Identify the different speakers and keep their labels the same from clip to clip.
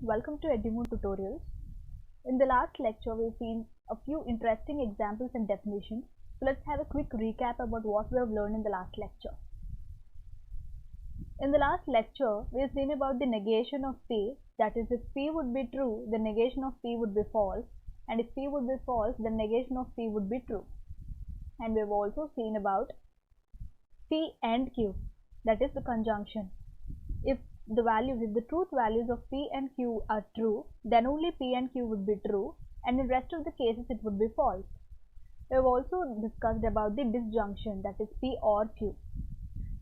Speaker 1: Welcome to Edimoon Tutorials. In the last lecture, we've seen a few interesting examples and definitions. So let's have a quick recap about what we have learned in the last lecture. In the last lecture, we've seen about the negation of P. That is, if P would be true, the negation of P would be false. And if P would be false, the negation of P would be true. And we've also seen about P and Q. That is the conjunction. If the truth values of P and Q are true, then only P and Q would be true, and in rest of the cases it would be false. We have also discussed about the disjunction, that is P or Q.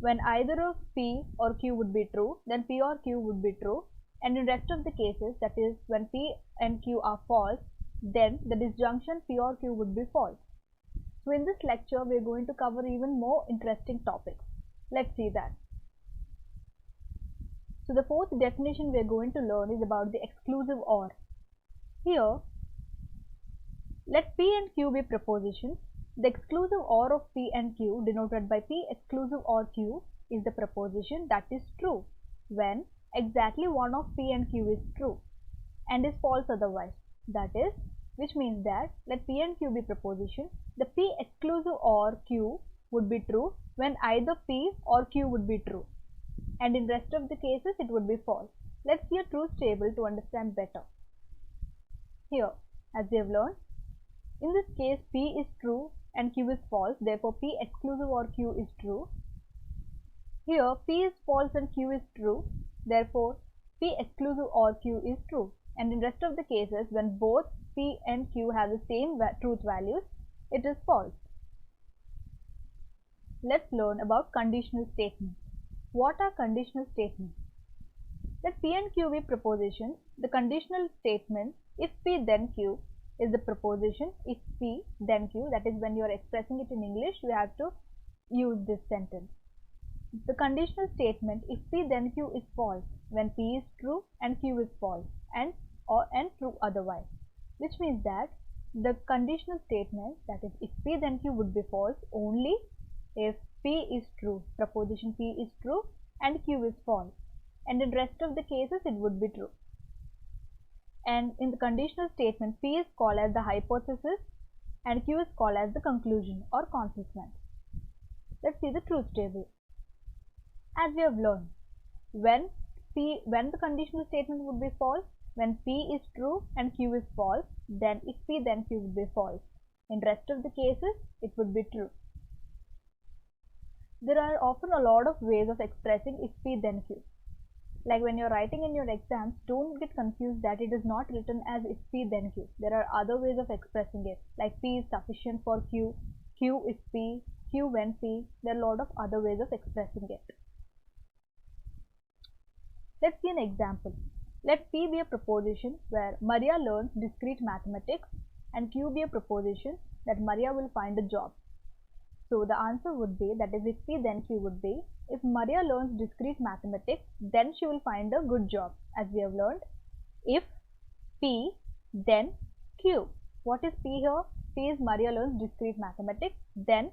Speaker 1: When either of P or Q would be true, then P or Q would be true, and in rest of the cases, that is when P and Q are false, then the disjunction P or Q would be false. So in this lecture, we are going to cover even more interesting topics. Let's see that. So the fourth definition we are going to learn is about the exclusive OR. Here, let P and Q be propositions. The exclusive OR of P and Q, denoted by P exclusive OR Q, is the proposition that is true when exactly one of P and Q is true and is false otherwise. That is, which means that let P and Q be proposition, the P exclusive OR Q would be true when either P or Q would be true, and in rest of the cases it would be false. Let's see a truth table to understand better. Here, as we have learned, in this case P is true and Q is false, therefore P exclusive OR Q is true. Here P is false and Q is true, therefore P exclusive OR Q is true, and in rest of the cases when both P and Q have the same truth values, it is false. Let's learn about conditional statements. What are conditional statements? Let P and Q be propositions. The conditional statement if P then Q is the proposition if P then Q. That is, when you are expressing it in English, you have to use this sentence. The conditional statement if P then Q is false when P is true and Q is false and true otherwise, which means that the conditional statement, that is if P then Q, would be false only if P is true, proposition P is true and Q is false, and in rest of the cases it would be true. And in the conditional statement, P is called as the hypothesis and Q is called as the conclusion or consequence. Let's see the truth table. As we have learned, when the conditional statement would be false, when P is true and Q is false, then if P then Q would be false. In rest of the cases, it would be true. There are often a lot of ways of expressing if P then Q. Like when you're writing in your exams, don't get confused that it is not written as if P then Q. There are other ways of expressing it, like P is sufficient for Q, Q is P, Q when P. There are a lot of other ways of expressing it. Let's see an example. Let P be a proposition where Maria learns discrete mathematics and Q be a proposition that Maria will find a job. So the answer would be, that is if P then Q would be, if Maria learns discrete mathematics, then she will find a good job, as we have learned. If P then Q. What is P here? P is Maria learns discrete mathematics, then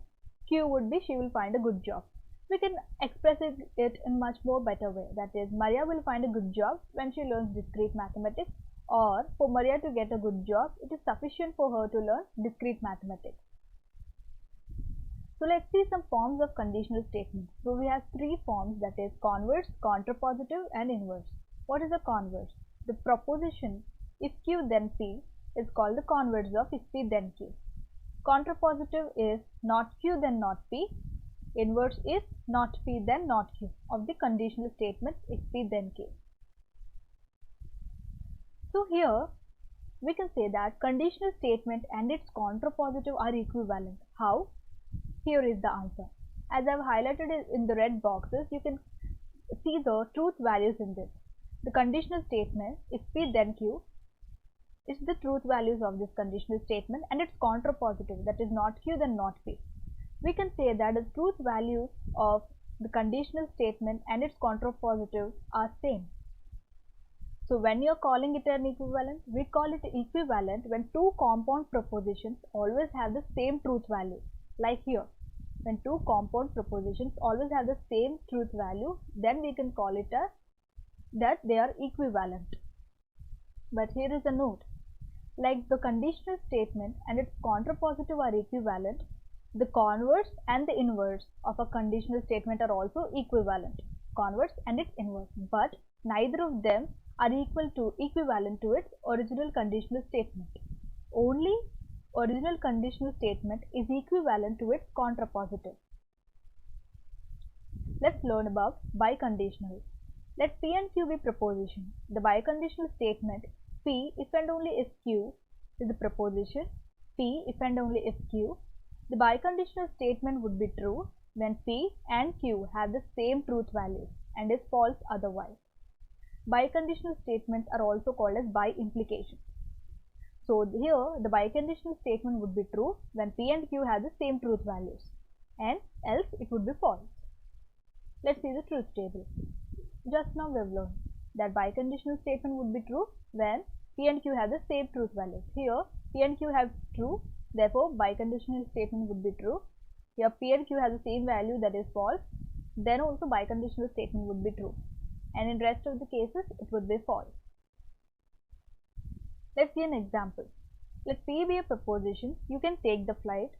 Speaker 1: Q would be she will find a good job. We can express it in much more better way, that is Maria will find a good job when she learns discrete mathematics, or for Maria to get a good job, it is sufficient for her to learn discrete mathematics. So let's see some forms of conditional statements. So we have three forms, that is converse, contrapositive and inverse. What is a converse? The proposition if Q then P is called the converse of if P then Q. Contrapositive is not Q then not P. Inverse is not P then not Q of the conditional statement if P then Q. So here we can say that conditional statement and its contrapositive are equivalent. How? Here is the answer. As I have highlighted it in the red boxes, you can see the truth values in this. The conditional statement if P then Q is the truth values of this conditional statement and its contrapositive, that is not Q then not P. We can say that the truth values of the conditional statement and its contrapositive are same. So when you are calling it an equivalent, we call it equivalent when two compound propositions always have the same truth value. Like here, when two compound propositions always have the same truth value, then we can call it that they are equivalent. But here is a note. Like the conditional statement and its contrapositive are equivalent, the converse and the inverse of a conditional statement are also equivalent. Converse and its inverse. But neither of them are equivalent to its original conditional statement. Only original conditional statement is equivalent to its contrapositive. Let's learn about biconditional. Let P and Q be proposition. The biconditional statement P if and only if Q is a proposition. P if and only if Q. The biconditional statement would be true when P and Q have the same truth values and is false otherwise. Biconditional statements are also called as by implication. So here the biconditional statement would be true when P and Q have the same truth values, and else it would be false. Let's see the truth table. Just now we have learned that biconditional statement would be true when P and Q have the same truth values. Here P and Q have true, therefore biconditional statement would be true. Here P and Q have the same value, that is false, then also biconditional statement would be true, and in rest of the cases it would be false. Let's see an example. Let P be a proposition, you can take the flight.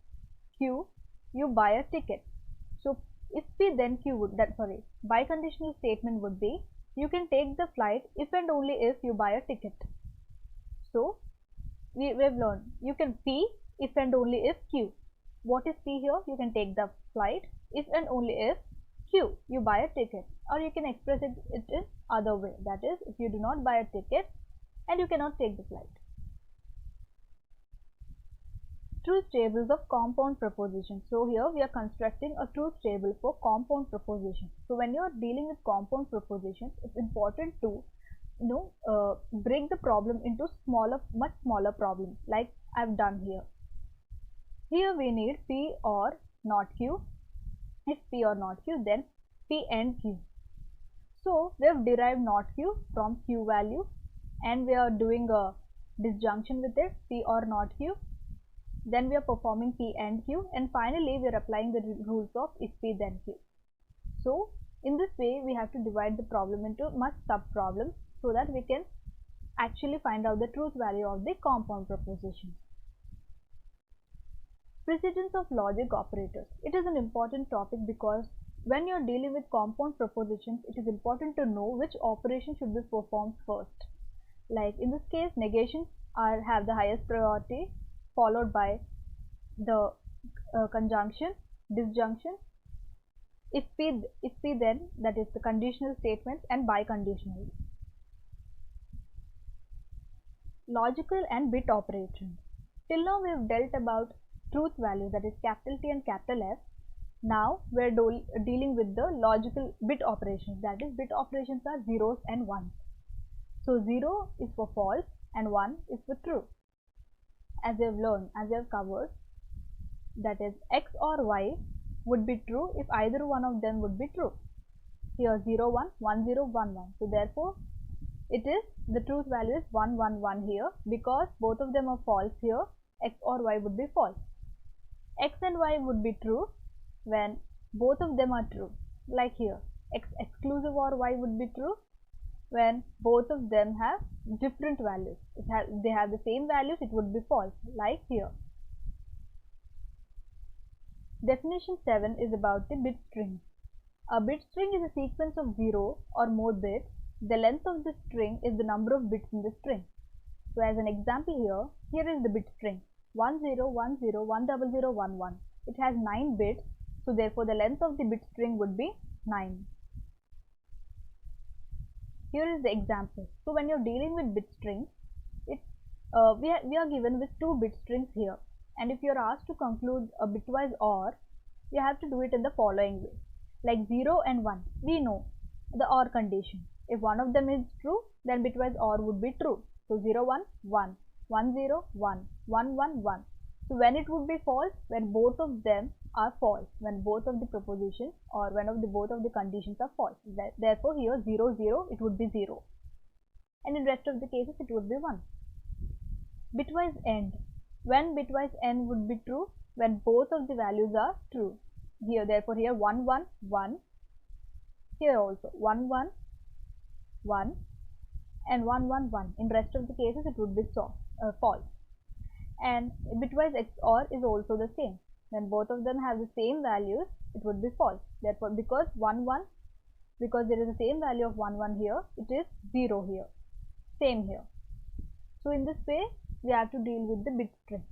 Speaker 1: Q, you buy a ticket. So if P then Q would, biconditional statement would be, you can take the flight if and only if you buy a ticket. So we have learned, you can P if and only if Q. What is P here? You can take the flight if and only if Q, you buy a ticket. Or you can express it in other way, that is, if you do not buy a ticket and you cannot take the flight. Truth tables of compound propositions. So here we are constructing a truth table for compound propositions. So when you are dealing with compound propositions, it's important to break the problem into much smaller problems, like I've done here. Here we need P or not Q. If P or not Q, then P and Q. So we have derived not Q from Q value, and we are doing a disjunction with it, P or not Q. Then we are performing P and Q, and finally we are applying the rules of if P then Q. So in this way we have to divide the problem into much sub-problems so that we can actually find out the truth value of the compound proposition. Precedence of logic operators. It is an important topic because when you are dealing with compound propositions, it is important to know which operation should be performed first. Like in this case, negations have the highest priority, followed by the conjunction, disjunction, if P then, that is the conditional statements, and biconditional. Logical and bit operations. Till now we have dealt about truth values, that is capital T and capital F. Now we are dealing with the logical bit operations, that is bit operations are zeros and ones. So 0 is for false and 1 is for true. As we have learned, as we have covered, that is x or y would be true if either one of them would be true. Here 0 1 1 0 1 1. So therefore it is the truth value is 1 1 1 here, because both of them are false. Here x or y would be false. X and y would be true when both of them are true, like here x exclusive or y would be true when both of them have different values. They have the same values, it would be false, like here. Definition 7 is about the bit string. A bit string is a sequence of 0 or more bits. The length of the string is the number of bits in the string. So as an example here is the bit string 10101011. It has 9 bits, so therefore the length of the bit string would be 9. Here is the example. So when you are dealing with bit strings, we are given with 2 bit strings here, and if you are asked to conclude a bitwise OR, you have to do it in the following way. Like 0 and 1, we know the OR condition. If one of them is true, then bitwise OR would be true. So 0 1 1, 1 0 1, 1 1 1. So when it would be false, when both of them are false, when both of the propositions or both of the conditions are false. Therefore here 0 0, it would be 0, and in rest of the cases it would be 1. Bitwise AND. When bitwise AND would be true, when both of the values are true. Therefore here 1 1 1. Here also 1 1 1. and 1 1 1. In rest of the cases it would be false. And bitwise XOR is also the same. When both of them have the same values, it would be false. Therefore, because there is the same value of 1 1 here, it is 0 here. Same here. So in this way, we have to deal with the bit string.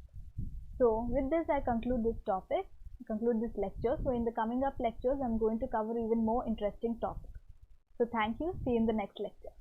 Speaker 1: So with this, I conclude this topic, conclude this lecture. So in the coming up lectures, I am going to cover even more interesting topics. So thank you. See you in the next lecture.